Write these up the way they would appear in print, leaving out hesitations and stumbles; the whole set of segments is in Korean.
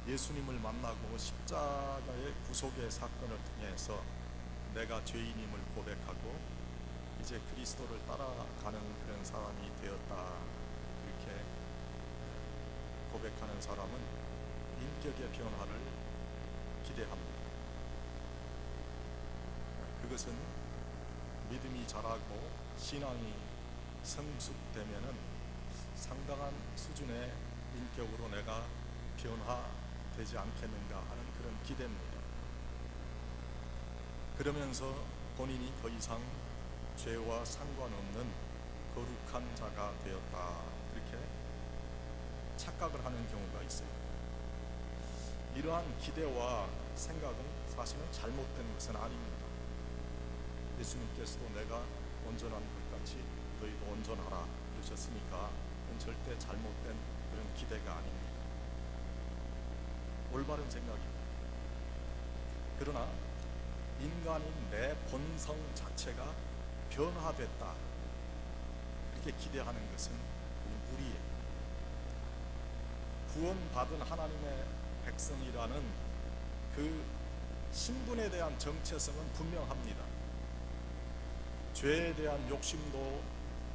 예수님을 만나고 십자가의 구속의 사건을 통해서 내가 죄인임을 고백하고 이제 그리스도를 따라가는 그런 사람이 되었다, 이렇게 고백하는 사람은 인격의 변화를 기대합니다. 그것은 믿음이 자라고 신앙이 성숙되면은 상당한 수준의 인격으로 내가 변화되지 않겠는가 하는 그런 기대입니다. 그러면서 본인이 더 이상 죄와 상관없는 거룩한 자가 되었다, 이렇게 착각을 하는 경우가 있어요. 이러한 기대와 생각은 사실은 잘못된 것은 아닙니다. 예수님께서도 내가 온전한 것 같이 너희도 온전하라 그러셨으니까 그건 절대 잘못된 그런 기대가 아닙니다. 올바른 생각입니다. 그러나 인간인 내 본성 자체가 변화됐다, 이렇게 기대하는 것은 무리예요. 구원받은 하나님의 백성이라는 그 신분에 대한 정체성은 분명합니다. 죄에 대한 욕심도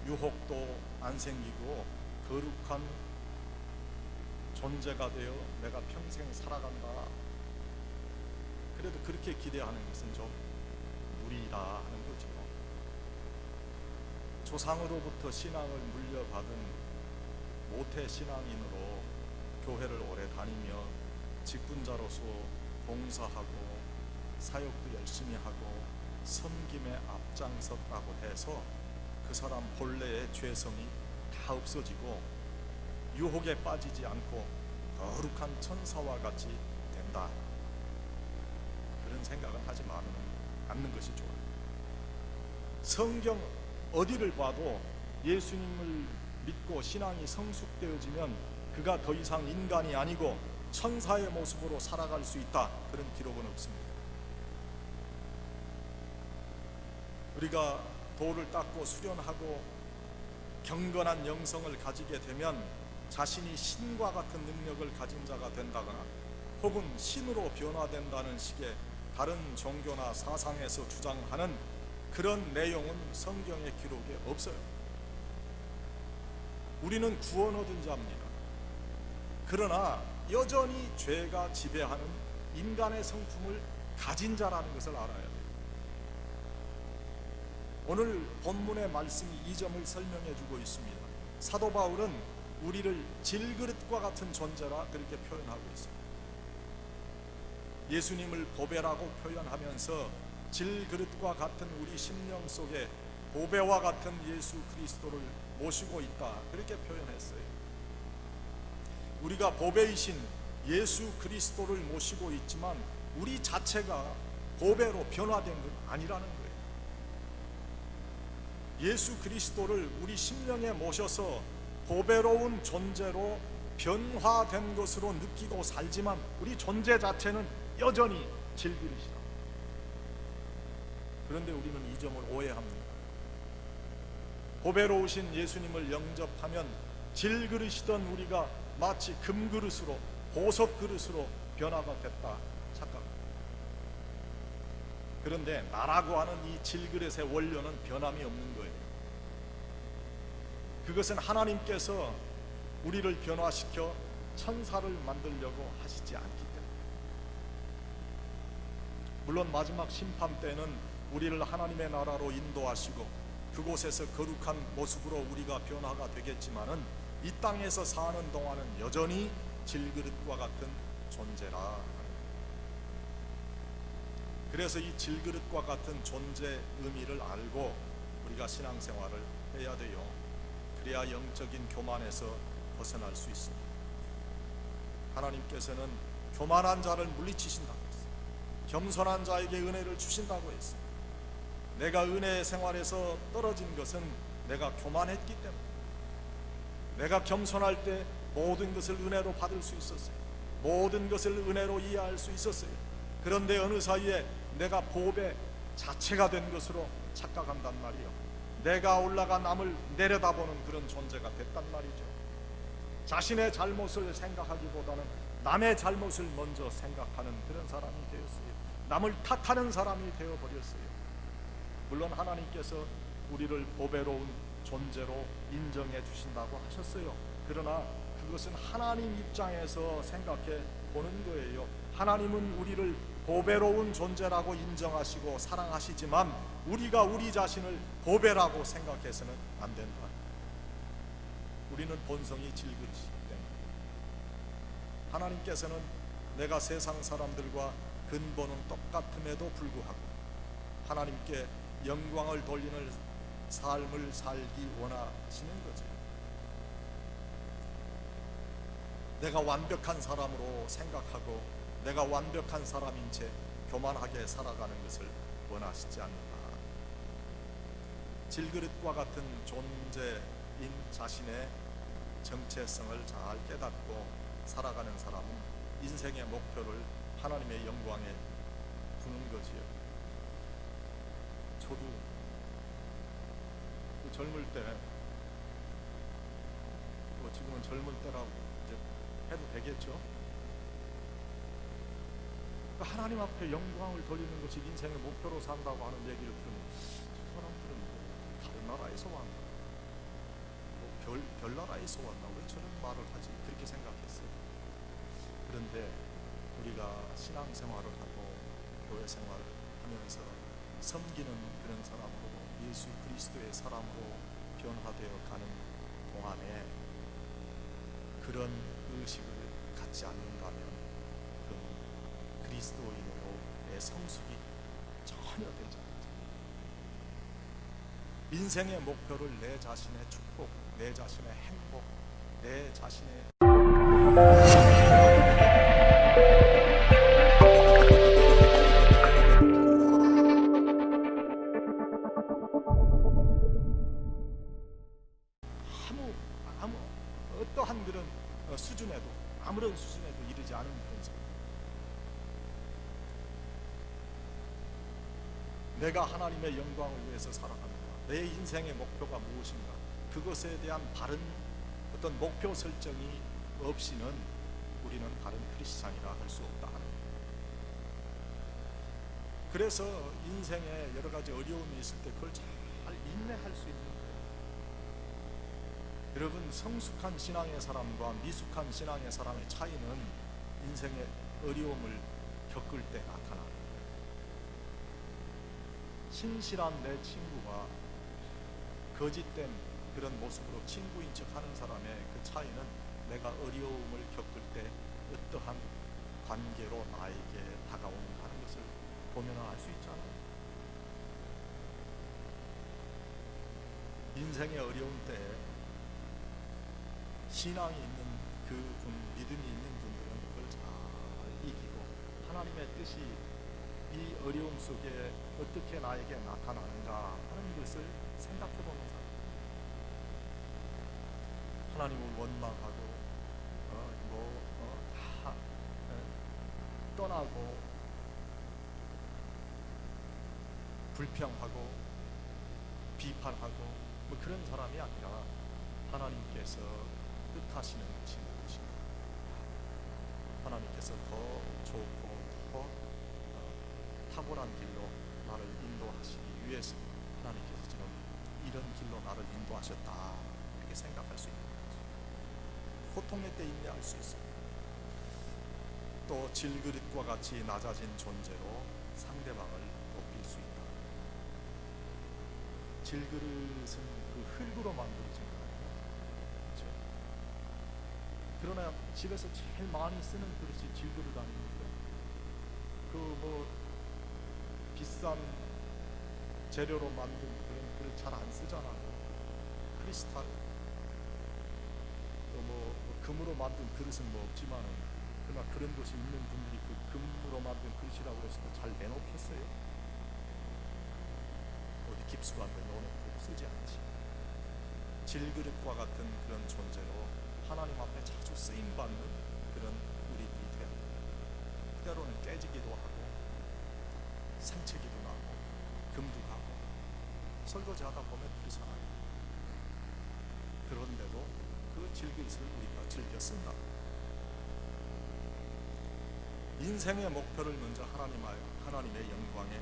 유혹도 안 생기고 거룩한 존재가 되어 내가 평생 살아간다, 그래도 그렇게 기대하는 것은 좀 무리다 하는 거죠. 조상으로부터 신앙을 물려받은 모태 신앙인으로 교회를 오래 다니며 직분자로서 봉사하고 사역도 열심히 하고 섬김에 앞장섰다고 해서 그 사람 본래의 죄성이 다 없어지고 유혹에 빠지지 않고 거룩한 천사와 같이 된다, 그런 생각은 하지 않는 것이 좋아요. 성경 어디를 봐도 예수님을 믿고 신앙이 성숙되어지면 그가 더 이상 인간이 아니고 천사의 모습으로 살아갈 수 있다, 그런 기록은 없습니다. 우리가 도를 닦고 수련하고 경건한 영성을 가지게 되면 자신이 신과 같은 능력을 가진 자가 된다거나 혹은 신으로 변화된다는 식의 다른 종교나 사상에서 주장하는 그런 내용은 성경의 기록에 없어요. 우리는 구원 얻은 자입니다. 그러나 여전히 죄가 지배하는 인간의 성품을 가진 자라는 것을 알아야 돼요. 오늘 본문의 말씀이 이 점을 설명해 주고 있습니다. 사도 바울은 우리를 질그릇과 같은 존재라 그렇게 표현하고 있습니다. 예수님을 보배라고 표현하면서 질그릇과 같은 우리 심령 속에 보배와 같은 예수 그리스도를 모시고 있다, 그렇게 표현했어요. 우리가 보배이신 예수 그리스도를 모시고 있지만 우리 자체가 보배로 변화된 건 아니라는 거예요. 예수 그리스도를 우리 심령에 모셔서 보배로운 존재로 변화된 것으로 느끼고 살지만 우리 존재 자체는 여전히 질그릇이다. 그런데 우리는 이 점을 오해합니다. 보배로우신 예수님을 영접하면 질그릇이던 우리가 마치 금그릇으로, 보석그릇으로 변화가 됐다 착각합니다. 그런데 나라고 하는 이 질그릇의 원료는 변함이 없는 거예요. 그것은 하나님께서 우리를 변화시켜 천사를 만들려고 하시지 않기 때문에. 물론 마지막 심판 때는 우리를 하나님의 나라로 인도하시고 그곳에서 거룩한 모습으로 우리가 변화가 되겠지만은 이 땅에서 사는 동안은 여전히 질그릇과 같은 존재라. 그래서 이 질그릇과 같은 존재 의미를 알고 우리가 신앙생활을 해야 돼요. 그래야 영적인 교만에서 벗어날 수 있습니다. 하나님께서는 교만한 자를 물리치신다고 했어요. 겸손한 자에게 은혜를 주신다고 했어요. 내가 은혜의 생활에서 떨어진 것은 내가 교만했기 때문에, 내가 겸손할 때 모든 것을 은혜로 받을 수 있었어요. 모든 것을 은혜로 이해할 수 있었어요. 그런데 어느 사이에 내가 보배 자체가 된 것으로 착각한단 말이요. 내가 올라가 남을 내려다보는 그런 존재가 됐단 말이죠. 자신의 잘못을 생각하기보다는 남의 잘못을 먼저 생각하는 그런 사람이 되었어요. 남을 탓하는 사람이 되어버렸어요. 물론 하나님께서 우리를 보배로운 존재로 인정해 주신다고 하셨어요. 그러나 그것은 하나님 입장에서 생각해 보는 거예요. 하나님은 우리를 보배로운 존재라고 인정하시고 사랑하시지만 우리가 우리 자신을 보배라고 생각해서는 안 된다. 우리는 본성이 질그릇이기 때문에 하나님께서는 내가 세상 사람들과 근본은 똑같음에도 불구하고 하나님께 영광을 돌리는 삶을 살기 원하시는 거죠. 내가 완벽한 사람으로 생각하고 내가 완벽한 사람인 채 교만하게 살아가는 것을 원하시지 않는다. 질그릇과 같은 존재인 자신의 정체성을 잘 깨닫고 살아가는 사람은 인생의 목표를 하나님의 영광에 두는 거지요. 저도 젊을 때, 지금은 젊을 때라고 이제 해도 되겠죠. 하나님 앞에 영광을 돌리는 것이 인생의 목표로 산다고 하는 얘기를 들으면 저 사람들은 다른 나라에서 왔나, 별나라에서 왔나, 왜 저런 말을 하지, 그렇게 생각했어요. 그런데 우리가 신앙생활을 하고 교회 생활을 하면서 섬기는 그런 사람으로, 예수 그리스도의 사람으로 변화되어 가는 동안에 그런 의식을 갖지 않는다면 그 그리스도인으로의 성숙이 전혀 되지 않죠. 인생의 목표를 내 자신의 축복, 내 자신의 행복, 내 자신의 어떠한 그런 수준에도, 아무런 수준에도 이르지 않은 그런 삶. 내가 하나님의 영광을 위해서 살아가는가, 내 인생의 목표가 무엇인가, 그것에 대한 바른 어떤 목표 설정이 없이는 우리는 바른 크리스찬이라 할 수 없다 하는 거예요. 그래서 인생에 여러 가지 어려움이 있을 때 그걸 잘 인내할 수 있는 거예요. 여러분, 성숙한 신앙의 사람과 미숙한 신앙의 사람의 차이는 인생의 어려움을 겪을 때 나타나는 거예요. 신실한 내 친구가 거짓된 그런 모습으로 친구인 척 하는 사람의 그 차이는 내가 어려움을 겪을 때 어떠한 관계로 나에게 다가오는가 하는 것을 보면 알 수 있잖아요. 인생의 어려운 때에 신앙이 있는 그분, 믿음이 있는 분들은 그걸 잘 이기고 하나님의 뜻이 이 어려움 속에 어떻게 나에게 나타나는가 하는 것을 생각해보는 사람. 하나님을 원망하고 다 떠나고 불평하고 비판하고 그런 사람이 아니라 하나님께서 뜻하시는 것이 무엇인가, 하나님께서 더 좋고 더 탁월한 길로 나를 인도하시기 위해서 하나님께서 지금 이런 길로 나를 인도하셨다, 이렇게 생각할 수 있는 거죠. 고통의 때 인내할 수 있어요. 또 질그릇과 같이 낮아진 존재로 상대방을 높일 수 있다. 질그릇은 그 흙으로 만들어진 거예요. 그렇죠? 그러나 집에서 제일 많이 쓰는 그릇이 질그릇 아닙니까? 비싼 재료로 만든 그런 그릇 잘 안 쓰잖아요. 크리스탈, 금으로 만든 그릇은 없지만은, 그러나 그런 것이 있는 분들이 그 금으로 만든 그릇이라고 해서 잘 내놓겠어요? 어디 깊숙한 데 넣어놓고 쓰지 않지. 질그릇과 같은 그런 존재로 하나님 앞에 자주 쓰임받는 그런 우리들이 돼야 합니다. 때로는 깨지기도 하고 설거지하다 보면 그렇잖아요. 그런데도 그 질그릇을 우리가 즐겨 쓴다. 인생의 목표를 먼저 하나님의 영광에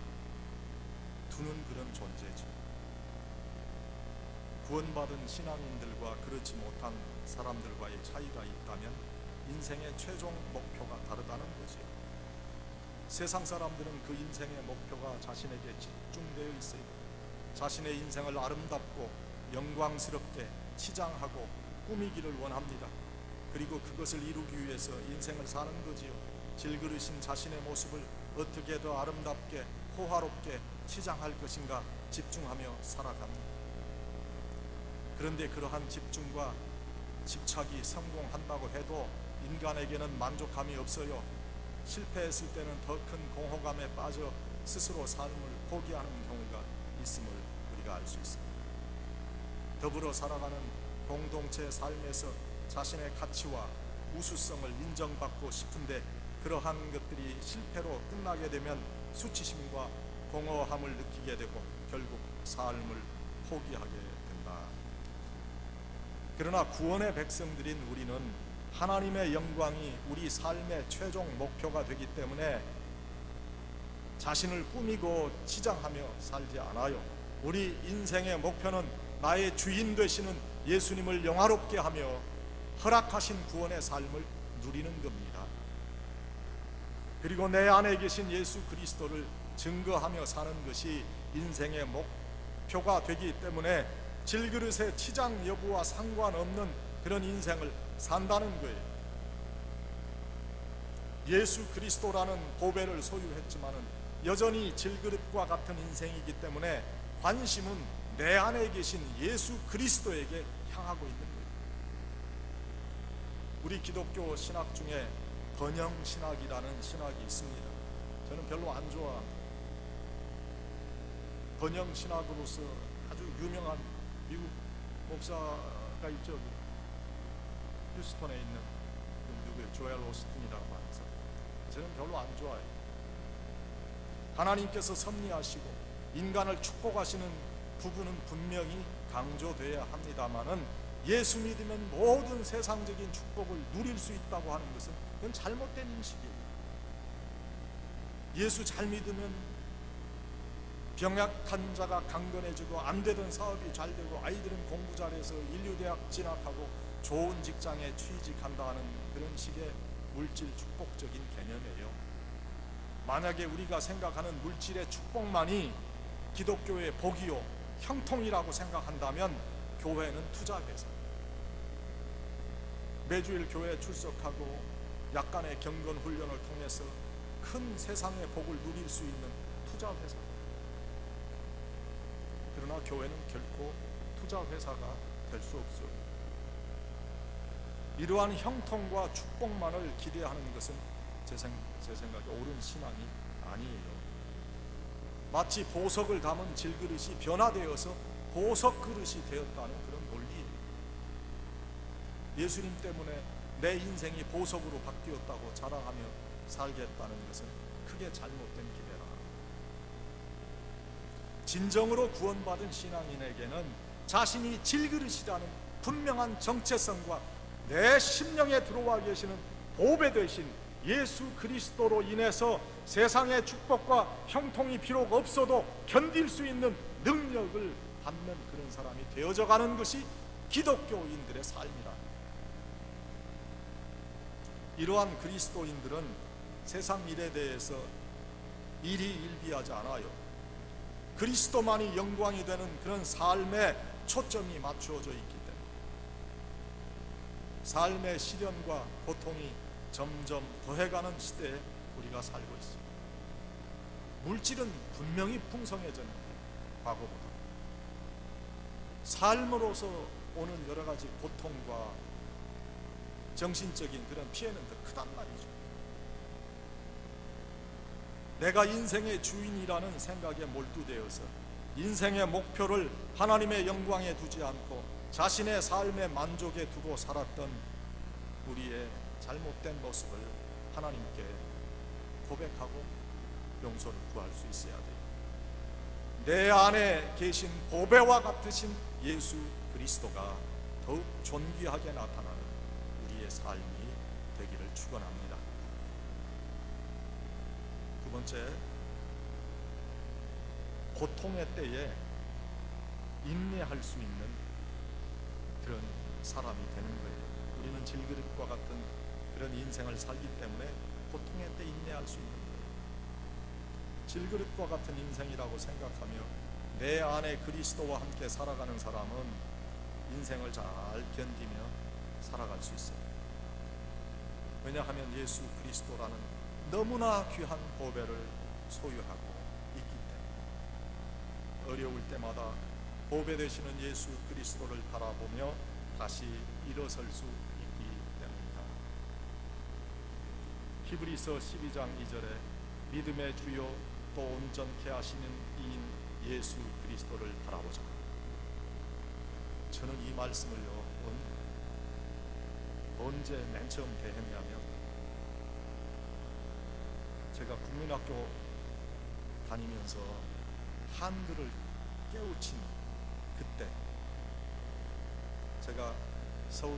두는 그런 존재죠. 구원받은 신앙인들과 그렇지 못한 사람들과의 차이가 있다면 인생의 최종 목표가 다르다는 거죠. 세상 사람들은 그 인생의 목표가 자신에게 집중되어 있어요. 자신의 인생을 아름답고 영광스럽게 치장하고 꾸미기를 원합니다. 그리고 그것을 이루기 위해서 인생을 사는 거지요. 질그릇인 자신의 모습을 어떻게 더 아름답게 호화롭게 치장할 것인가 집중하며 살아갑니다. 그런데 그러한 집중과 집착이 성공한다고 해도 인간에게는 만족감이 없어요. 실패했을 때는 더 큰 공허감에 빠져 스스로 삶을 포기하는 경우가 있음을 우리가 알 수 있습니다. 더불어 살아가는 공동체 삶에서 자신의 가치와 우수성을 인정받고 싶은데 그러한 것들이 실패로 끝나게 되면 수치심과 공허함을 느끼게 되고 결국 삶을 포기하게 된다. 그러나 구원의 백성들인 우리는 하나님의 영광이 우리 삶의 최종 목표가 되기 때문에 자신을 꾸미고 치장하며 살지 않아요. 우리 인생의 목표는 나의 주인 되시는 예수님을 영화롭게 하며 허락하신 구원의 삶을 누리는 겁니다. 그리고 내 안에 계신 예수 그리스도를 증거하며 사는 것이 인생의 목표가 되기 때문에 질그릇의 치장 여부와 상관없는 그런 인생을 산다는 거예요. 예수 그리스도라는 보배를 소유했지만은 여전히 질그릇과 같은 인생이기 때문에 관심은 내 안에 계신 예수 그리스도에게 향하고 있는 거예요. 우리 기독교 신학 중에 번영신학이라는 신학이 있습니다. 저는 별로 안 좋아합니다. 번영신학으로서 아주 유명한 미국 목사가 있죠. 휴스턴에 있는 누구예요? 조엘 오스틴이라고 하는 사람. 저는 별로 안 좋아해요. 하나님께서 섭리하시고 인간을 축복하시는 부분은 분명히 강조돼야 합니다마는 예수 믿으면 모든 세상적인 축복을 누릴 수 있다고 하는 것은 그건 잘못된 인식이에요. 예수 잘 믿으면 병약한 자가 강건해지고 안 되던 사업이 잘 되고 아이들은 공부 잘해서 인류대학 진학하고 좋은 직장에 취직한다는 그런 식의 물질 축복적인 개념이에요. 만약에 우리가 생각하는 물질의 축복만이 기독교의 복이요 형통이라고 생각한다면 교회는 투자회사. 매주일 교회에 출석하고 약간의 경건 훈련을 통해서 큰 세상의 복을 누릴 수 있는 투자회사. 그러나 교회는 결코 투자회사가 될 수 없어요. 이러한 형통과 축복만을 기대하는 것은 제 생각에 옳은 신앙이 아니에요. 마치 보석을 담은 질그릇이 변화되어서 보석 그릇이 되었다는 그런 논리예요. 예수님 때문에 내 인생이 보석으로 바뀌었다고 자랑하며 살겠다는 것은 크게 잘못된 기대라. 진정으로 구원받은 신앙인에게는 자신이 질그릇이라는 분명한 정체성과 내 심령에 들어와 계시는 보배 되신 예수 그리스도로 인해서 세상의 축복과 형통이 비록 없어도 견딜 수 있는 능력을 받는 그런 사람이 되어져 가는 것이 기독교인들의 삶이라. 이러한 그리스도인들은 세상 일에 대해서 일희일비하지 않아요. 그리스도만이 영광이 되는 그런 삶에 초점이 맞추어져 있기 때문에 삶의 시련과 고통이 점점 더해가는 시대에 우리가 살고 있습니다. 물질은 분명히 풍성해졌는데 과거보다 삶으로서 오는 여러 가지 고통과 정신적인 그런 피해는 더 크단 말이죠. 내가 인생의 주인이라는 생각에 몰두되어서 인생의 목표를 하나님의 영광에 두지 않고 자신의 삶의 만족에 두고 살았던 우리의 잘못된 모습을 하나님께 고백하고 용서를 구할 수 있어야 돼요. 내 안에 계신 보배와 같으신 예수 그리스도가 더욱 존귀하게 나타나는 우리의 삶이 되기를 축원합니다. 두 번째, 고통의 때에 인내할 수 있는 그런 사람이 되는 거예요. 우리는 질그릇과 같은 그런 인생을 살기 때문에 고통의 때 인내할 수 있는 거예요. 질그릇과 같은 인생이라고 생각하며 내 안에 그리스도와 함께 살아가는 사람은 인생을 잘 견디며 살아갈 수 있어요. 왜냐하면 예수 그리스도라는 너무나 귀한 보배를 소유하고 있기 때문에 어려울 때마다 보배 되시는 예수 그리스도를 바라보며 다시 일어설 수 있기 때문이다. 히브리서 12장 2절에 믿음의 주요 또 온전케 하시는 이인 예수 그리스도를 바라보자. 저는 이 말씀을요, 언제 맨 처음 대했냐면, 제가 국민학교 다니면서 한글을 깨우친 그때, 제가 서울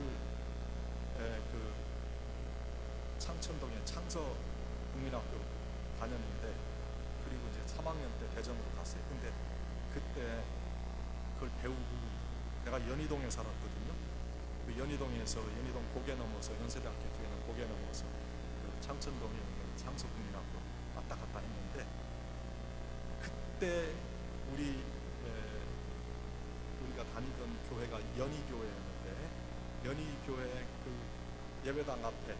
그 창천동의 창서 국민학교 다녔는데, 그리고 이제 3학년 때 대전으로 갔어요. 근데 그때 그걸 배우고, 내가 연희동에 살았거든요. 그 연희동에서 연희동 고개 넘어서 연세대학교 뒤에는 고개 넘어서 그 창천동에 있는 창서 국민학교 왔다 갔다 했는데, 그때 우리가 다니던 교회가 연희교회였는데, 연희교회 그 예배당 앞에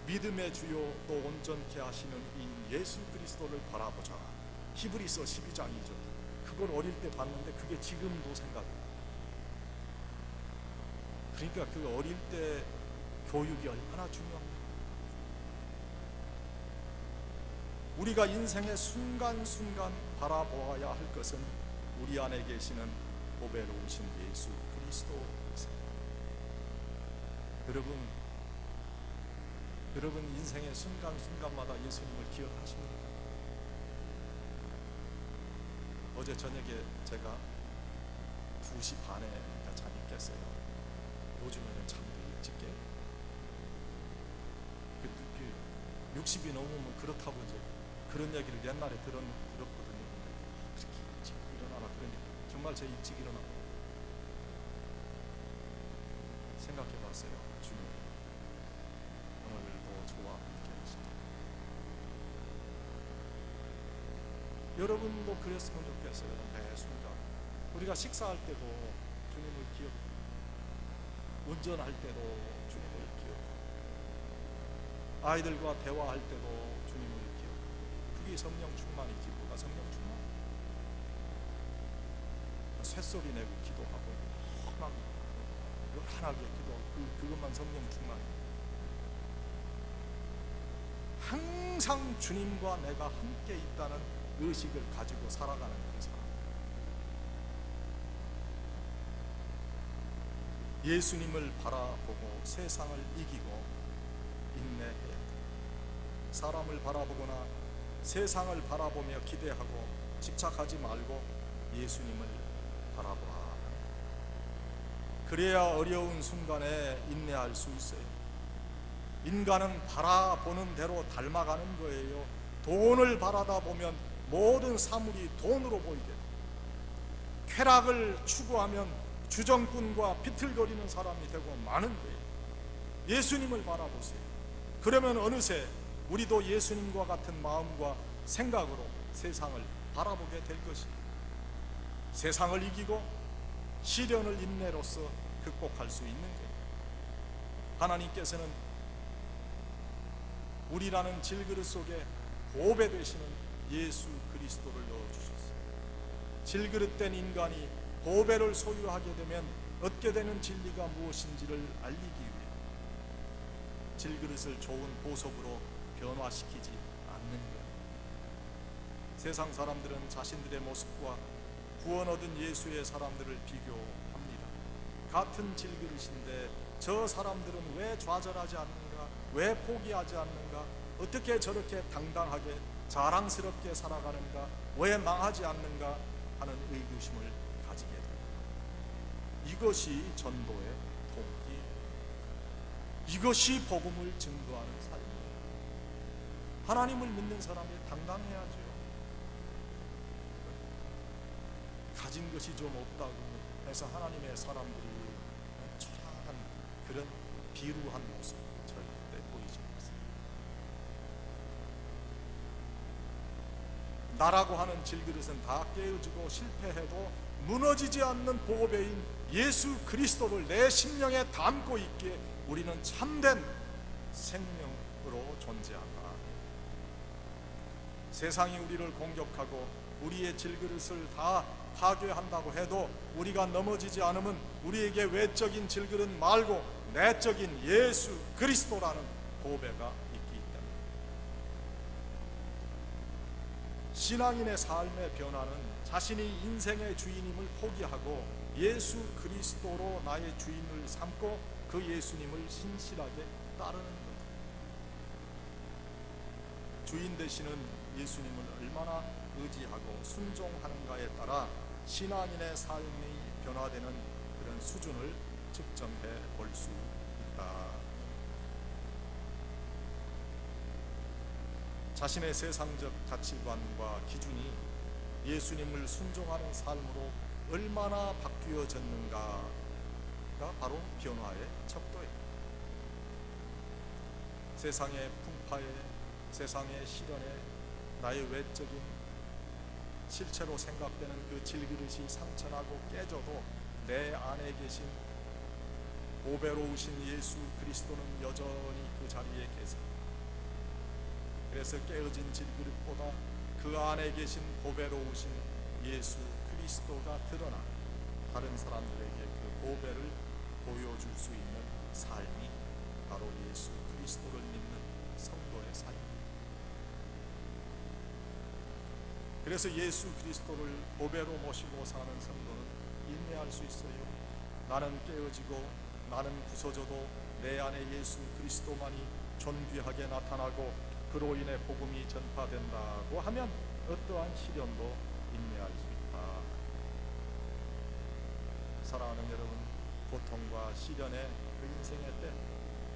믿음의 주요 또 온전케 하시는 이 예수 그리스도를 바라보자, 히브리서 12장 2절. 그걸 어릴 때 봤는데 그게 지금도 생각나요. 그러니까 그 어릴 때 교육이 얼마나 중요합니까? 우리가 인생의 순간순간 바라보아야 할 것은 우리 안에 계시는 보배로우신 예수 그리스도입니다. 여러분 인생의 순간순간마다 예수님을 기억하십니까? 어제 저녁에 제가 2시 반에 잠이 깼어요. 요즘에는 잠도 일찍 깨요. 60이 넘으면 그렇다고 이제 그런 얘기를 옛날에 들었거든요. 그렇게 일찍 일어나라 그러니 정말 제 일찍 일어나고 생각해봤어요. 주님, 오늘도 저와 함께 하시다. 여러분도 그랬으면 좋겠어요. 매 순간 우리가 식사할 때도 주님을 기억하고, 운전할 때도 주님을 기억하고, 아이들과 대화할 때도 주님을 기억하고. 그게 성령 충만이지 뭐가 성령 충만? 쇳소리 내고 기도하고 막 요란하게 기도하고 그것만 성령 충만. 항상 주님과 내가 함께 있다는 의식을 가지고 살아가는 그 사람. 예수님을 바라보고 세상을 이기고 인내해야 돼. 사람을 바라보거나 세상을 바라보며 기대하고 집착하지 말고 예수님을 바라보라. 그래야 어려운 순간에 인내할 수 있어요. 인간은 바라보는 대로 닮아가는 거예요. 돈을 바라다 보면 모든 사물이 돈으로 보이게 돼요. 쾌락을 추구하면 주정꾼과 비틀거리는 사람이 되고 마는 거예요. 예수님을 바라보세요. 그러면 어느새 우리도 예수님과 같은 마음과 생각으로 세상을 바라보게 될 것입니다. 세상을 이기고 시련을 인내로써 극복할 수 있는 거예요. 하나님께서는 우리라는 질그릇 속에 보배 되시는 예수 그리스도를 넣어주셨어요. 질그릇된 인간이 보배를 소유하게 되면 얻게 되는 진리가 무엇인지를 알리기 위해 질그릇을 좋은 보석으로 변화시키지 않는 거예요. 세상 사람들은 자신들의 모습과 구원 얻은 예수의 사람들을 비교합니다. 같은 질그릇인데 저 사람들은 왜 좌절하지 않는가? 왜 포기하지 않는가? 어떻게 저렇게 당당하게 자랑스럽게 살아가는가? 왜 망하지 않는가? 하는 의구심을 가지게 됩니다. 이것이 전도의 동기, 이것이 복음을 증거하는 삶이에요. 하나님을 믿는 사람이 당당해야죠. 가진 것이 좀 없다고 해서 하나님의 사람들이 초라한 그런 비루한 모습 절대 보이지 않습니다. 나라고 하는 질그릇은 다 깨어지고 실패해도 무너지지 않는 보배인 예수 그리스도를 내 심령에 담고 있기에 우리는 참된 생명으로 존재한다. 세상이 우리를 공격하고 우리의 질그릇을 다 파괴한다고 해도 우리가 넘어지지 않으면 우리에게 외적인 질그릇 말고 내적인 예수 그리스도라는 보배가 있기 때문에 신앙인의 삶의 변화는 자신이 인생의 주인임을 포기하고 예수 그리스도로 나의 주인을 삼고 그 예수님을 신실하게 따르는 것. 주인 되시는 예수님을 얼마나 의지하고 순종하는가에 따라 신앙인의 삶이 변화되는 그런 수준을 측정해 볼 수 있다. 자신의 세상적 가치관과 기준이 예수님을 순종하는 삶으로 얼마나 바뀌어졌는가가 바로 변화의 척도예요. 세상의 풍파에, 세상의 시련에 나의 외적인 실체로 생각되는 그 질그릇이 상처나고 깨져도 내 안에 계신 보배로우신 예수 그리스도는 여전히 그 자리에 계세요. 그래서 깨어진 질그릇보다 그 안에 계신 보배로우신 예수 그리스도가 드러나 다른 사람들에게 그 보배를 보여줄 수 있는 삶이 바로 예수 그리스도를 믿는 성도의 삶입니다. 그래서 예수 그리스도를 보배로 모시고 사는 성도는 인내할 수 있어요. 나는 깨어지고 나는 부서져도 내 안에 예수 그리스도만이 존귀하게 나타나고 그로 인해 복음이 전파된다고 하면 어떠한 시련도 인내할 수 있다. 사랑하는 여러분, 고통과 시련의 그 인생의 때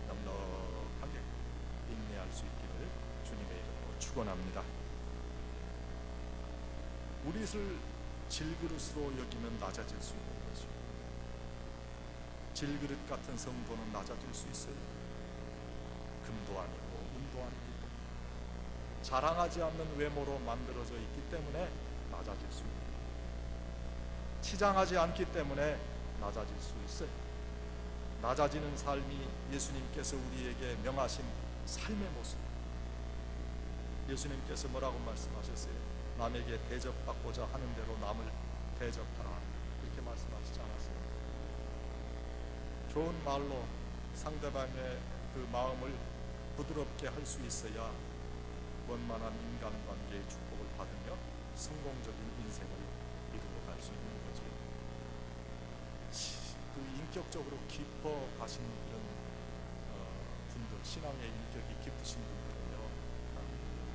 넉넉하게 인내할 수 있기를 주님의 이름으로 축원합니다. 우리를 질그릇으로 여기면 낮아질 수 있는 거죠. 질그릇 같은 성도는 낮아질 수 있어요. 금도 아니고 은도 아니고 자랑하지 않는 외모로 만들어져 있기 때문에 낮아질 수 있는, 치장하지 않기 때문에 낮아질 수 있어요. 낮아지는 삶이 예수님께서 우리에게 명하신 삶의 모습. 예수님께서 뭐라고 말씀하셨어요? 남에게 대접받고자 하는 대로 남을 대접하라, 이렇게 말씀하시지 않았어요? 좋은 말로 상대방의 그 마음을 부드럽게 할 수 있어야 원만한 인간관계의 축복을 받으며 성공적인 인생을 이루어 갈 수 있는 거죠. 그 인격적으로 깊어 가신 이런 분들, 신앙의 인격이 깊으신 분들은요,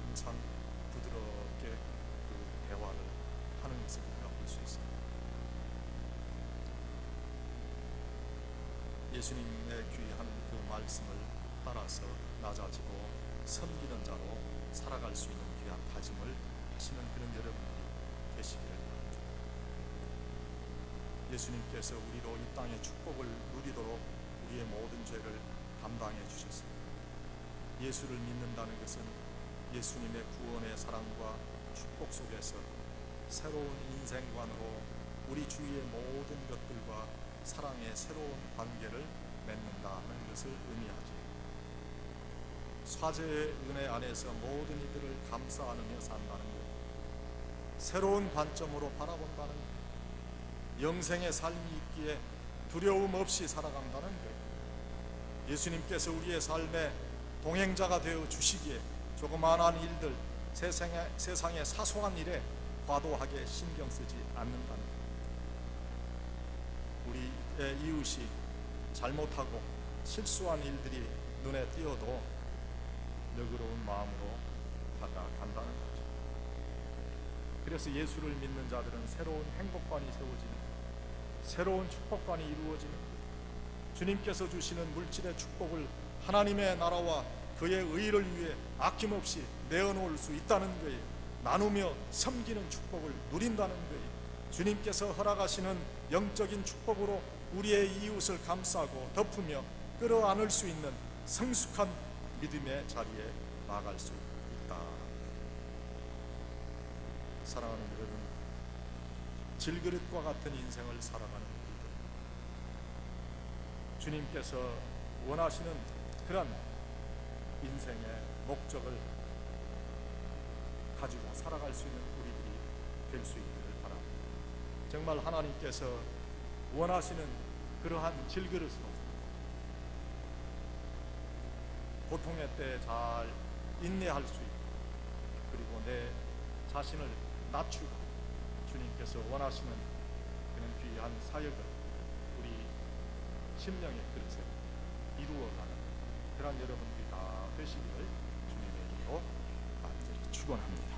항상 부드럽게 그 대화를 하는 것을 우리가 볼 수 있습니다. 예수님의 귀한 그 말씀을 따라서 낮아지고 섬기는 자로 살아갈 수 있는 귀한 다짐을 하시는 그런 여러분들이 되시기를 바랍니다. 예수님께서 우리로 이 땅의 축복을 누리도록 우리의 모든 죄를 담당해 주셨습니다. 예수를 믿는다는 것은 예수님의 구원의 사랑과 축복 속에서 새로운 인생관으로 우리 주위의 모든 것들과 사랑의 새로운 관계를 맺는다는 것을 의미하죠. 사죄의 은혜 안에서 모든 이들을 감싸 안으며 산다는 것, 새로운 관점으로 바라본다는 것, 영생의 삶이 있기에 두려움 없이 살아간다는 것, 예수님께서 우리의 삶에 동행자가 되어 주시기에 조그마한 일들, 세상의 사소한 일에 과도하게 신경 쓰지 않는다는 것, 우리의 이웃이 잘못하고 실수한 일들이 눈에 띄어도 너그러운 마음으로 다가간다는 거죠. 그래서 예수를 믿는 자들은 새로운 행복관이 세워지는 거예요. 새로운 축복관이 이루어지는 거예요. 주님께서 주시는 물질의 축복을 하나님의 나라와 그의 의를 위해 아낌없이 내어놓을 수 있다는 거예요. 나누며 섬기는 축복을 누린다는 거예요. 주님께서 허락하시는 영적인 축복으로 우리의 이웃을 감싸고 덮으며 끌어안을 수 있는 성숙한 믿음의 자리에 나아갈 수 있다. 사랑하는 여러분, 질그릇과 같은 인생을 살아가는 우리들, 주님께서 원하시는 그런 인생의 목적을 가지고 살아갈 수 있는 우리들이 될 수 있기를 바랍니다. 정말 하나님께서 원하시는 그러한 질그릇으로 고통의 때에 잘 인내할 수 있고, 그리고 내 자신을 낮추고 주님께서 원하시는 그런 귀한 사역을 우리 심령의 그릇에 이루어가는 그런 여러분들이 다 되시기를 주님의 이름으로 간절히 축원합니다.